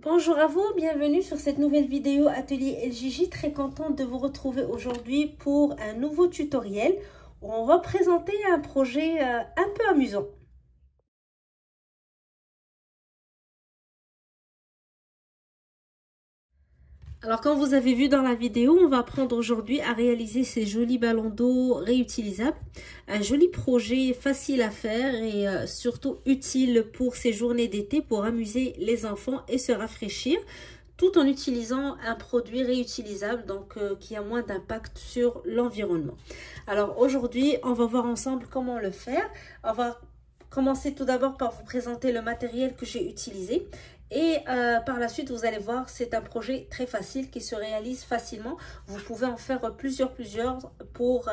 Bonjour à vous, bienvenue sur cette nouvelle vidéo Atelier LJJ. Très contente de vous retrouver aujourd'hui pour un nouveau tutoriel où on va présenter un projet un peu amusant. Alors comme vous avez vu dans la vidéo, on va apprendre aujourd'hui à réaliser ces jolis ballons d'eau réutilisables. Un joli projet facile à faire et surtout utile pour ces journées d'été pour amuser les enfants et se rafraîchir, tout en utilisant un produit réutilisable, donc qui a moins d'impact sur l'environnement. Alors aujourd'hui, on va voir ensemble comment le faire. On va commencer tout d'abord par vous présenter le matériel que j'ai utilisé. Et par la suite, vous allez voir, c'est un projet très facile qui se réalise facilement. Vous pouvez en faire plusieurs pour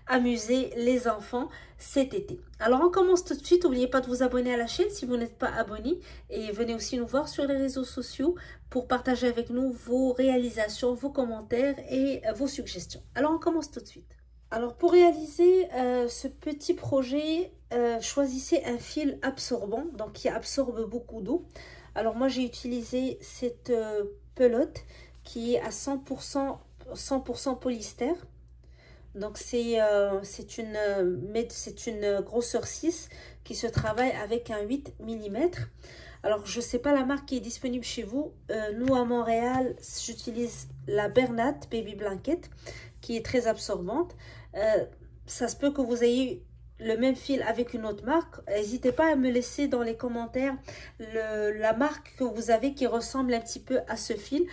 amuser les enfants cet été. Alors, on commence tout de suite. N'oubliez pas de vous abonner à la chaîne si vous n'êtes pas abonné. Et venez aussi nous voir sur les réseaux sociaux pour partager avec nous vos réalisations, vos commentaires et vos suggestions. Alors, on commence tout de suite. Alors, pour réaliser ce petit projet, choisissez un fil absorbant, donc qui absorbe beaucoup d'eau. Alors moi j'ai utilisé cette pelote qui est à 100% polyester. Donc c'est une grosseur 6 qui se travaille avec un 8 mm. Alors je ne sais pas la marque qui est disponible chez vous. Nous à Montréal, j'utilise la Bernat Baby Blanket qui est très absorbante. Ça se peut que vous ayez le même fil avec une autre marque. N'hésitez pas à me laisser dans les commentaires la marque que vous avez qui ressemble un petit peu à ce fil,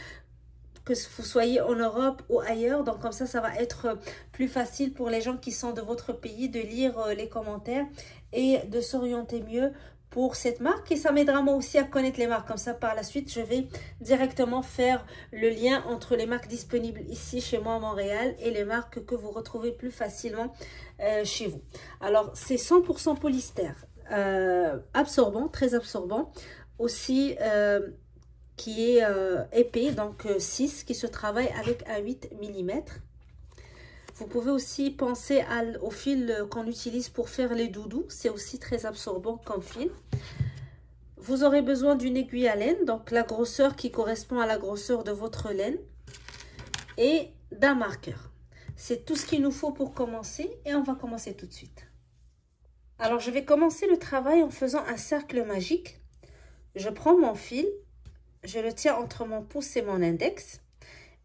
que vous soyez en Europe ou ailleurs. Donc comme ça va être plus facile pour les gens qui sont de votre pays de lire les commentaires et de s'orienter mieux pour cette marque. Et ça m'aidera moi aussi à connaître les marques. Comme ça, par la suite, je vais directement faire le lien entre les marques disponibles ici chez moi à Montréal et les marques que vous retrouvez plus facilement chez vous. Alors, c'est 100% polyester, absorbant, très absorbant. Aussi, qui est épais, donc 6, qui se travaille avec un 8 mm. Vous pouvez aussi penser au fil qu'on utilise pour faire les doudous. C'est aussi très absorbant comme fil. Vous aurez besoin d'une aiguille à laine, donc la grosseur qui correspond à la grosseur de votre laine. Et d'un marqueur. C'est tout ce qu'il nous faut pour commencer et on va commencer tout de suite. Alors je vais commencer le travail en faisant un cercle magique. Je prends mon fil, je le tiens entre mon pouce et mon index.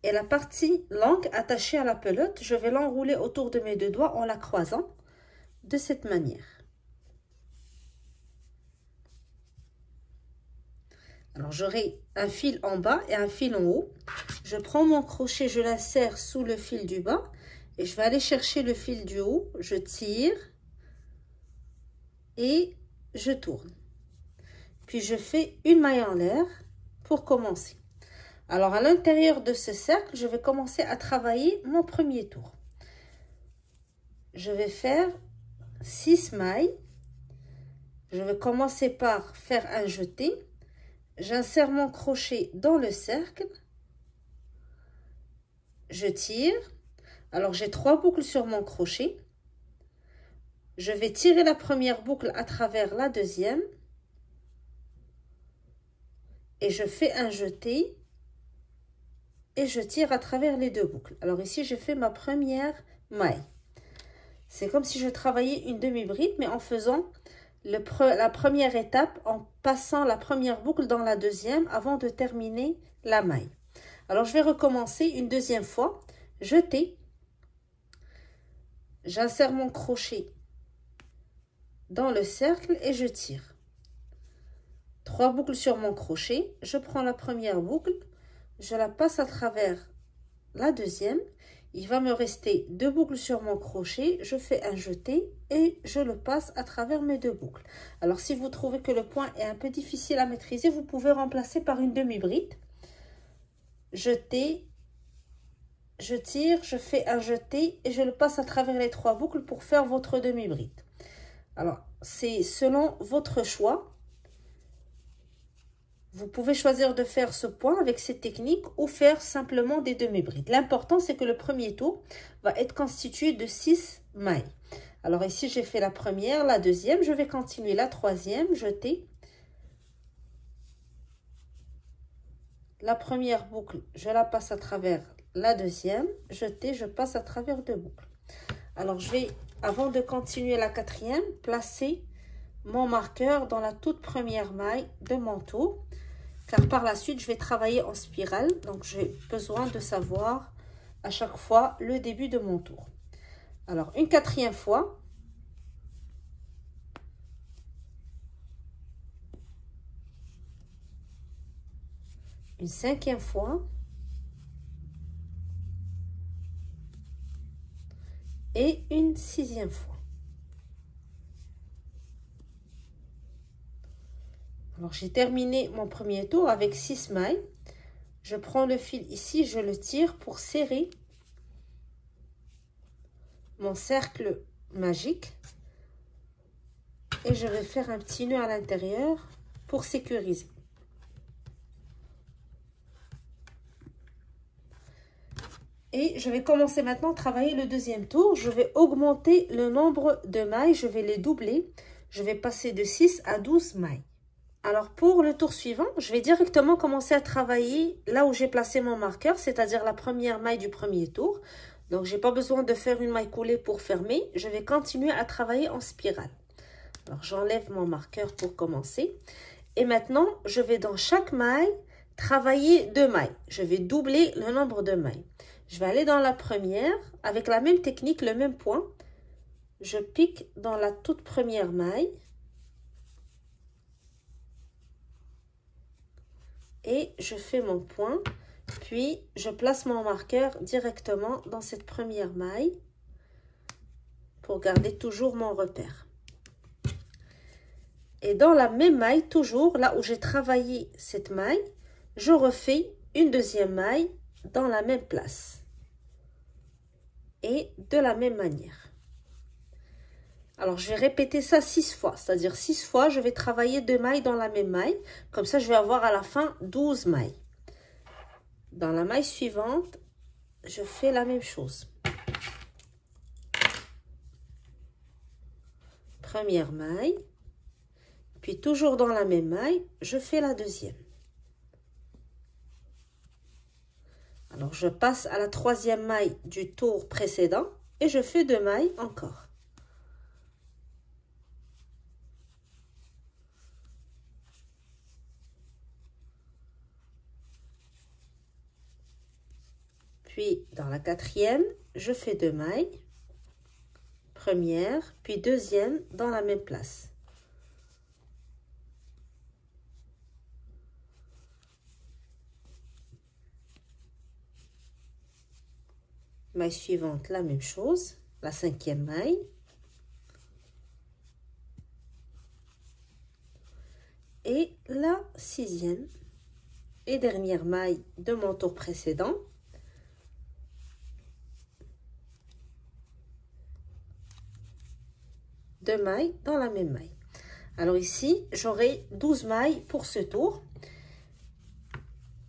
Et la partie longue attachée à la pelote, je vais l'enrouler autour de mes deux doigts en la croisant de cette manière. Alors j'aurai un fil en bas et un fil en haut. Je prends mon crochet, je l'insère sous le fil du bas et je vais aller chercher le fil du haut. Je tire et je tourne. Puis je fais une maille en l'air pour commencer. Alors, à l'intérieur de ce cercle, je vais commencer à travailler mon premier tour. Je vais faire 6 mailles. Je vais commencer par faire un jeté. J'insère mon crochet dans le cercle. Je tire. Alors, j'ai 3 boucles sur mon crochet. Je vais tirer la première boucle à travers la deuxième. Et je fais un jeté. Et je tire à travers les deux boucles. Alors ici, j'ai fait ma première maille. C'est comme si je travaillais une demi-bride, mais en faisant la première étape, en passant la première boucle dans la deuxième avant de terminer la maille. Alors, je vais recommencer une deuxième fois. Jeter. J'insère mon crochet dans le cercle et je tire. 3 boucles sur mon crochet. Je prends la première boucle. Je la passe à travers la deuxième. Il va me rester 2 boucles sur mon crochet. Je fais un jeté et je le passe à travers mes 2 boucles. Alors, si vous trouvez que le point est un peu difficile à maîtriser, vous pouvez remplacer par une demi-bride. Jeté, je tire, je fais un jeté et je le passe à travers les 3 boucles pour faire votre demi-bride. Alors, c'est selon votre choix. Vous pouvez choisir de faire ce point avec cette technique ou faire simplement des demi-brides. L'important, c'est que le premier tour va être constitué de 6 mailles. Alors ici, j'ai fait la première, la deuxième. Je vais continuer la troisième, jeter. la première boucle, je la passe à travers la deuxième, je passe à travers deux boucles. Alors je vais, avant de continuer la quatrième, placer mon marqueur dans la toute première maille de mon tour, car par la suite je vais travailler en spirale, donc j'ai besoin de savoir à chaque fois le début de mon tour. Alors une quatrième fois, une cinquième fois et une sixième fois. Alors j'ai terminé mon premier tour avec 6 mailles. Je prends le fil ici, je le tire pour serrer mon cercle magique et je vais faire un petit nœud à l'intérieur pour sécuriser. Et je vais commencer maintenant à travailler le deuxième tour. Je vais augmenter le nombre de mailles, je vais les doubler. Je vais passer de 6 à 12 mailles. Alors pour le tour suivant, je vais directement commencer à travailler là où j'ai placé mon marqueur, c'est-à-dire la première maille du premier tour. Donc j'ai pas besoin de faire une maille coulée pour fermer, je vais continuer à travailler en spirale. Alors j'enlève mon marqueur pour commencer. Et maintenant, je vais dans chaque maille travailler 2 mailles. Je vais doubler le nombre de mailles. Je vais aller dans la première avec la même technique, le même point. Je pique dans la toute première maille. Et je fais mon point, puis je place mon marqueur directement dans cette première maille pour garder toujours mon repère. Et dans la même maille, toujours là où j'ai travaillé cette maille, je refais une deuxième maille dans la même place et de la même manière. Alors, je vais répéter ça 6 fois, c'est-à-dire 6 fois, je vais travailler 2 mailles dans la même maille. Comme ça, je vais avoir à la fin 12 mailles. Dans la maille suivante, je fais la même chose. Première maille, puis toujours dans la même maille, je fais la deuxième. Alors, je passe à la troisième maille du tour précédent et je fais 2 mailles encore. Puis dans la quatrième, je fais 2 mailles, première, puis deuxième dans la même place. Maille suivante, la même chose, la cinquième maille. Et la sixième et dernière maille de mon tour précédent. Deux mailles dans la même maille. Alors ici, j'aurai 12 mailles pour ce tour.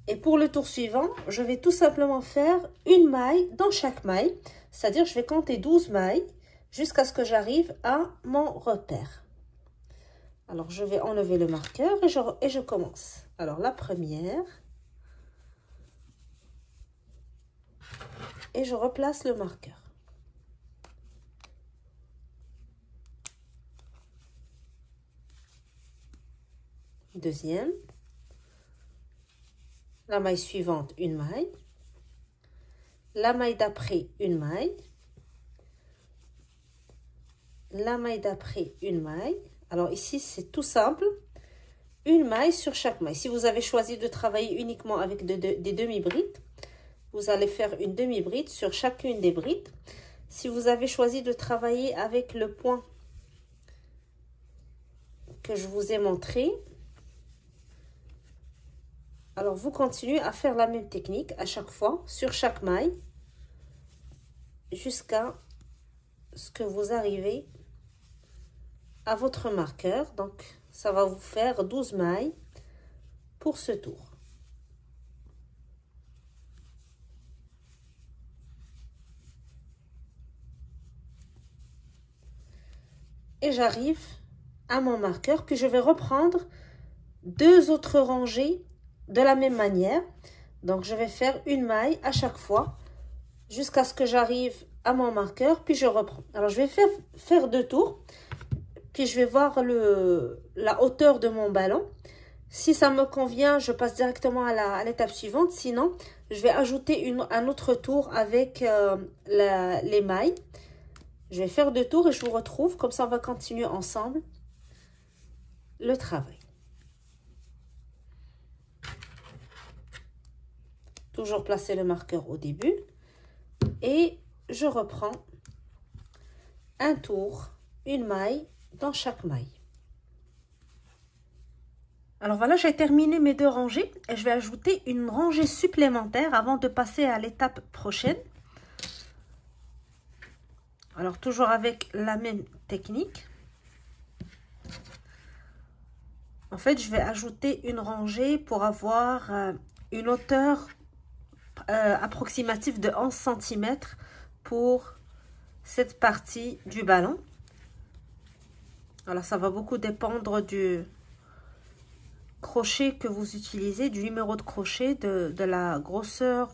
Et pour le tour suivant, je vais tout simplement faire une maille dans chaque maille. C'est-à-dire, je vais compter 12 mailles jusqu'à ce que j'arrive à mon repère. Alors, je vais enlever le marqueur et je commence. Alors, la première. Et je replace le marqueur. Deuxième. La maille suivante, une maille. La maille d'après, une maille. La maille d'après, une maille. Alors ici, c'est tout simple. Une maille sur chaque maille. Si vous avez choisi de travailler uniquement avec des demi-brides, vous allez faire une demi-bride sur chacune des brides. Si vous avez choisi de travailler avec le point que je vous ai montré, alors vous continuez à faire la même technique à chaque fois sur chaque maille jusqu'à ce que vous arrivez à votre marqueur. Donc ça va vous faire 12 mailles pour ce tour. Et j'arrive à mon marqueur, puis je vais reprendre deux autres rangées de la même manière. Donc, je vais faire une maille à chaque fois jusqu'à ce que j'arrive à mon marqueur, puis je reprends. Alors, je vais faire 2 tours, puis je vais voir la hauteur de mon ballon. Si ça me convient, je passe directement à l'étape suivante. Sinon, je vais ajouter un autre tour avec les mailles. Je vais faire 2 tours et je vous retrouve. Comme ça, on va continuer ensemble le travail. Toujours placer le marqueur au début. Et je reprends un tour, une maille dans chaque maille. Alors voilà, j'ai terminé mes 2 rangées et je vais ajouter une rangée supplémentaire avant de passer à l'étape prochaine. Alors toujours avec la même technique. En fait, je vais ajouter une rangée pour avoir une hauteur approximative de 11 cm pour cette partie du ballon. Alors ça va beaucoup dépendre du crochet que vous utilisez, du numéro de crochet, de la grosseur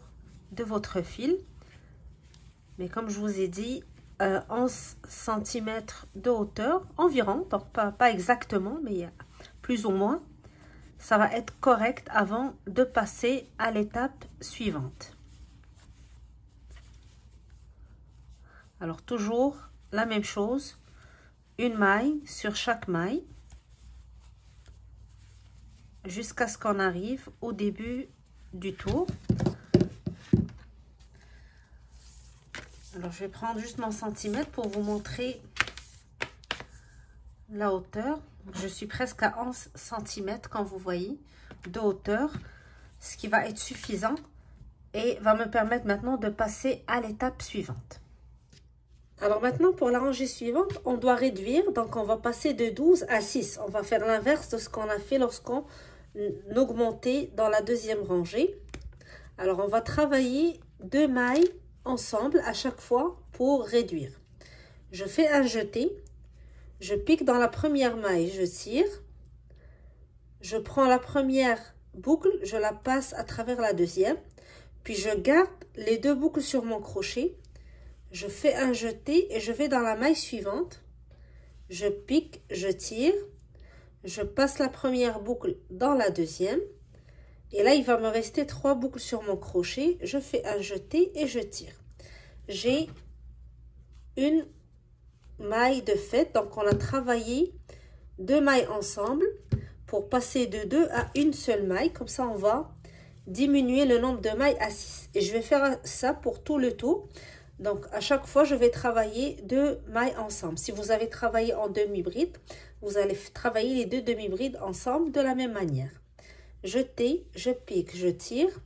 de votre fil. Mais comme je vous ai dit, 11 cm de hauteur environ, donc pas exactement, mais plus ou moins, ça va être correct avant de passer à l'étape suivante. Alors toujours la même chose, une maille sur chaque maille jusqu'à ce qu'on arrive au début du tour. Alors je vais prendre juste mon centimètre pour vous montrer la hauteur. Je suis presque à 11 cm comme vous voyez de hauteur, ce qui va être suffisant et va me permettre maintenant de passer à l'étape suivante. Alors maintenant pour la rangée suivante, on doit réduire, donc on va passer de 12 à 6. On va faire l'inverse de ce qu'on a fait lorsqu'on augmentait dans la deuxième rangée. Alors on va travailler 2 mailles ensemble à chaque fois pour réduire. Je fais un jeté. Je pique dans la première maille, je tire, je prends la première boucle, je la passe à travers la deuxième, puis je garde les 2 boucles sur mon crochet, je fais un jeté et je vais dans la maille suivante, je pique, je tire, je passe la première boucle dans la deuxième, et là il va me rester 3 boucles sur mon crochet, je fais un jeté et je tire. J'ai une maille de fait, donc on a travaillé 2 mailles ensemble pour passer de 2 à une seule maille. Comme ça on va diminuer le nombre de mailles à 6 et je vais faire ça pour tout le tour. Donc à chaque fois je vais travailler 2 mailles ensemble. Si vous avez travaillé en demi-bride, vous allez travailler les 2 demi-brides ensemble de la même manière. Jeté, je pique, je tire,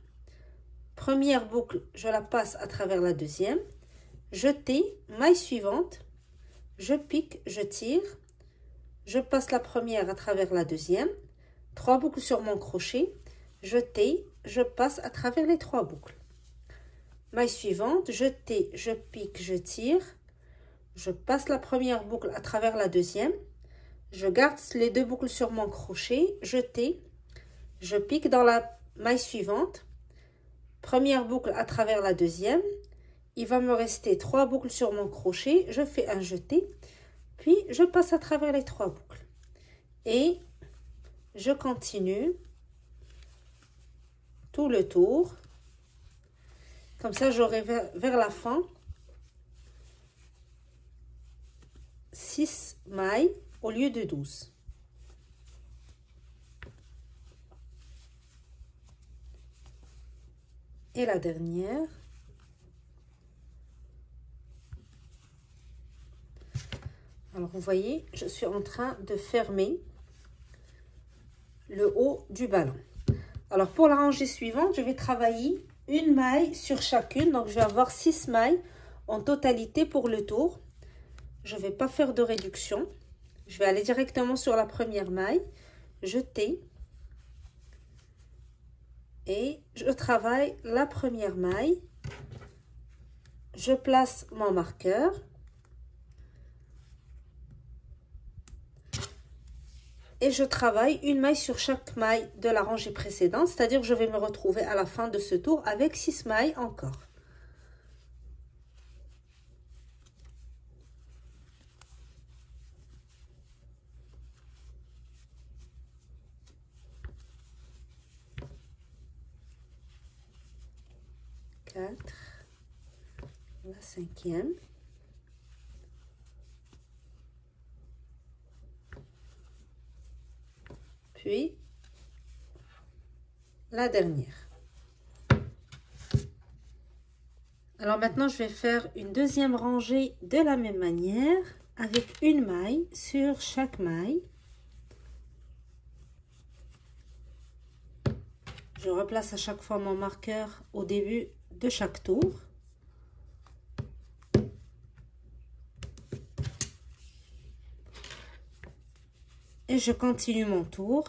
première boucle je la passe à travers la deuxième, jeté, maille suivante, je pique, je tire, je passe la première à travers la deuxième, 3 boucles sur mon crochet, jeté, je passe à travers les 3 boucles. Maille suivante, jeté, je pique, je tire, je passe la première boucle à travers la deuxième, je garde les 2 boucles sur mon crochet, jeté, je pique dans la maille suivante, première boucle à travers la deuxième, il va me rester 3 boucles sur mon crochet, je fais un jeté, puis je passe à travers les 3 boucles. Et je continue tout le tour. Comme ça, j'aurai vers la fin 6 mailles au lieu de 12. Et la dernière. Alors, vous voyez, je suis en train de fermer le haut du ballon. Alors, pour la rangée suivante, je vais travailler une maille sur chacune. Donc, je vais avoir 6 mailles en totalité pour le tour. Je ne vais pas faire de réduction. Je vais aller directement sur la première maille, jeter. Et je travaille la première maille. Je place mon marqueur. et je travaille une maille sur chaque maille de la rangée précédente, c'est-à-dire que je vais me retrouver à la fin de ce tour avec 6 mailles encore. La 5e. Puis la dernière. Alors maintenant, je vais faire une deuxième rangée de la même manière avec une maille sur chaque maille. Je replace à chaque fois mon marqueur au début de chaque tour. Et je continue mon tour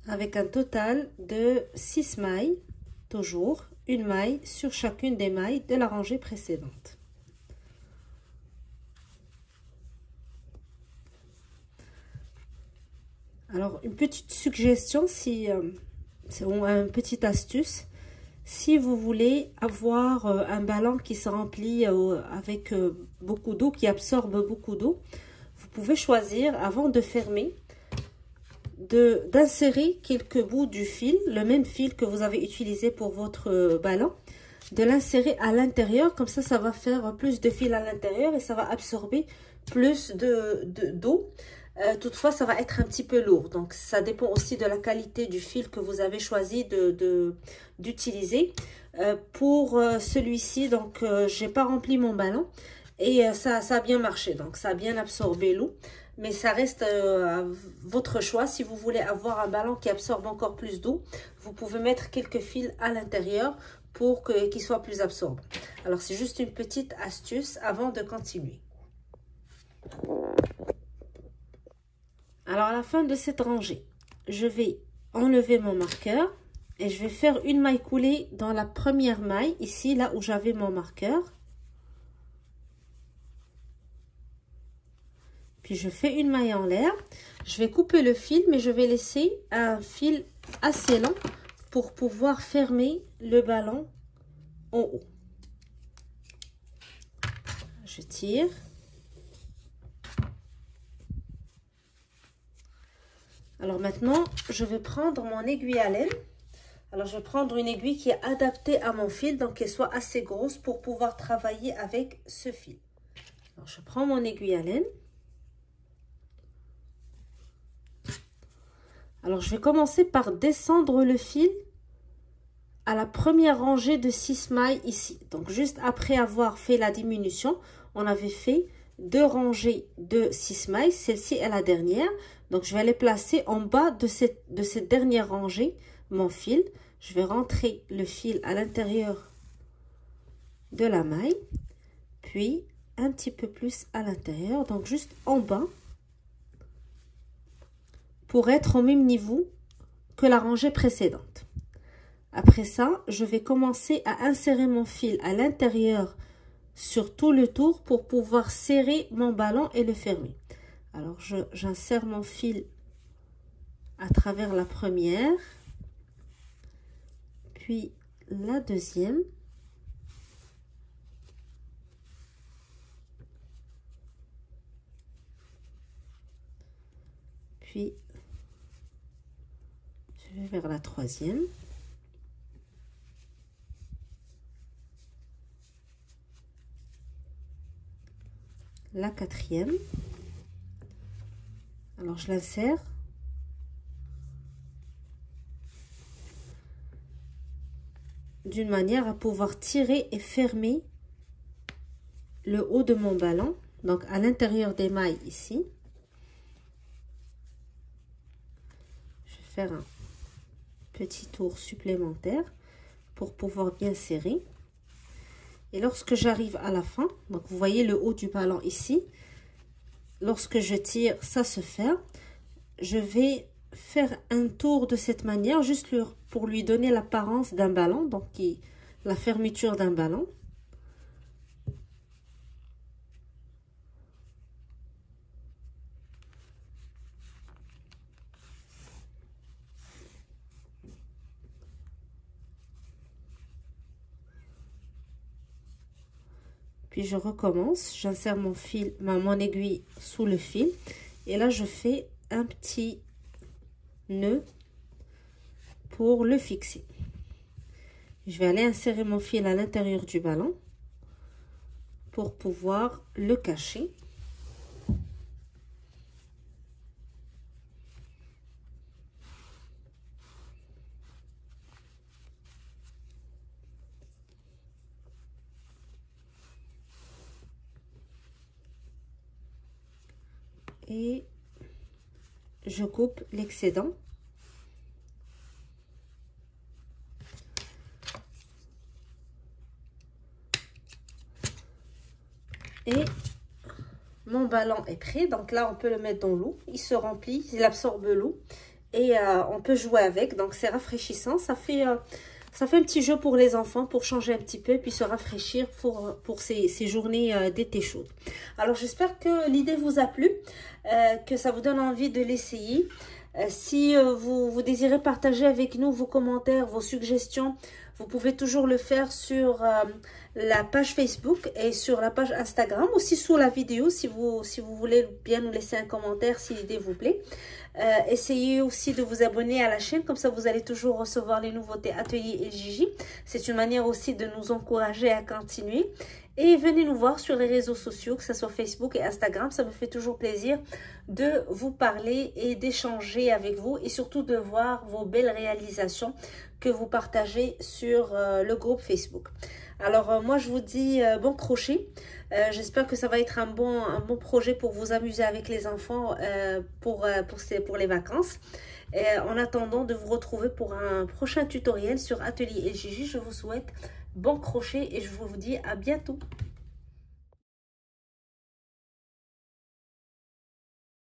avec un total de 6 mailles, toujours une maille sur chacune des mailles de la rangée précédente. Alors, une petite suggestion, c'est une petite astuce. Si vous voulez avoir un ballon qui se remplit avec beaucoup d'eau, qui absorbe beaucoup d'eau, vous pouvez choisir, avant de fermer, d'insérer quelques bouts du fil, le même fil que vous avez utilisé pour votre ballon, de l'insérer à l'intérieur. Comme ça va faire plus de fil à l'intérieur et ça va absorber plus d'eau. Toutefois, ça va être un petit peu lourd. Donc, ça dépend aussi de la qualité du fil que vous avez choisi d'utiliser. Pour celui-ci, donc, j'ai pas rempli mon ballon et ça a bien marché. Donc, ça a bien absorbé l'eau. Mais ça reste votre choix. Si vous voulez avoir un ballon qui absorbe encore plus d'eau, vous pouvez mettre quelques fils à l'intérieur pour qu'il soit plus absorbant. Alors, c'est juste une petite astuce avant de continuer. Alors, à la fin de cette rangée, je vais enlever mon marqueur et je vais faire une maille coulée dans la première maille, ici, là où j'avais mon marqueur. Puis, je fais une maille en l'air. Je vais couper le fil, mais je vais laisser un fil assez long pour pouvoir fermer le ballon en haut. Je tire. Alors maintenant, je vais prendre mon aiguille à laine. Alors, je vais prendre une aiguille qui est adaptée à mon fil, donc qu'elle soit assez grosse pour pouvoir travailler avec ce fil. Alors, je prends mon aiguille à laine. Alors, je vais commencer par descendre le fil à la première rangée de 6 mailles ici. Donc, juste après avoir fait la diminution, on avait fait 2 rangées de 6 mailles. Celle-ci est la dernière. Donc, je vais aller placer en bas de cette dernière rangée mon fil. Je vais rentrer le fil à l'intérieur de la maille. Puis, un petit peu plus à l'intérieur. Donc, juste en bas. Pour être au même niveau que la rangée précédente. Après ça, je vais commencer à insérer mon fil à l'intérieur sur tout le tour pour pouvoir serrer mon ballon et le fermer. Alors, j'insère mon fil à travers la première, puis la deuxième. Puis, je vais vers la troisième. La quatrième. Alors, je l'insère. D'une manière à pouvoir tirer et fermer le haut de mon ballon. Donc, à l'intérieur des mailles ici. Je vais faire un petit tour supplémentaire pour pouvoir bien serrer. Et lorsque j'arrive à la fin, donc vous voyez le haut du ballon ici, lorsque je tire, ça se ferme. Je vais faire un tour de cette manière, juste pour lui donner l'apparence d'un ballon, donc la fermeture d'un ballon. puis je recommence, j'insère mon fil, mon aiguille sous le fil et là je fais un petit nœud pour le fixer. Je vais aller insérer mon fil à l'intérieur du ballon pour pouvoir le cacher. Et je coupe l'excédent. Et mon ballon est prêt. Donc là, on peut le mettre dans l'eau. Il se remplit, il absorbe l'eau. Et on peut jouer avec. Donc c'est rafraîchissant. Ça fait un petit jeu pour les enfants pour changer un petit peu. Puis se rafraîchir pour ces journées d'été chaudes. Alors j'espère que l'idée vous a plu. Que ça vous donne envie de l'essayer. Si vous désirez partager avec nous vos commentaires, vos suggestions, vous pouvez toujours le faire sur la page Facebook et sur la page Instagram, aussi sous la vidéo si vous voulez bien nous laisser un commentaire si l'idée vous plaît. Essayez aussi de vous abonner à la chaîne, comme ça vous allez toujours recevoir les nouveautés Atelier El Gigi. C'est une manière aussi de nous encourager à continuer. Et venez nous voir sur les réseaux sociaux, que ce soit Facebook et Instagram. Ça me fait toujours plaisir de vous parler et d'échanger avec vous. Et surtout de voir vos belles réalisations que vous partagez sur le groupe Facebook. Alors moi je vous dis bon crochet. J'espère que ça va être un bon projet pour vous amuser avec les enfants pour les vacances. En attendant de vous retrouver pour un prochain tutoriel sur Atelier El Gigi, je vous souhaite bon crochet et je vous dis à bientôt.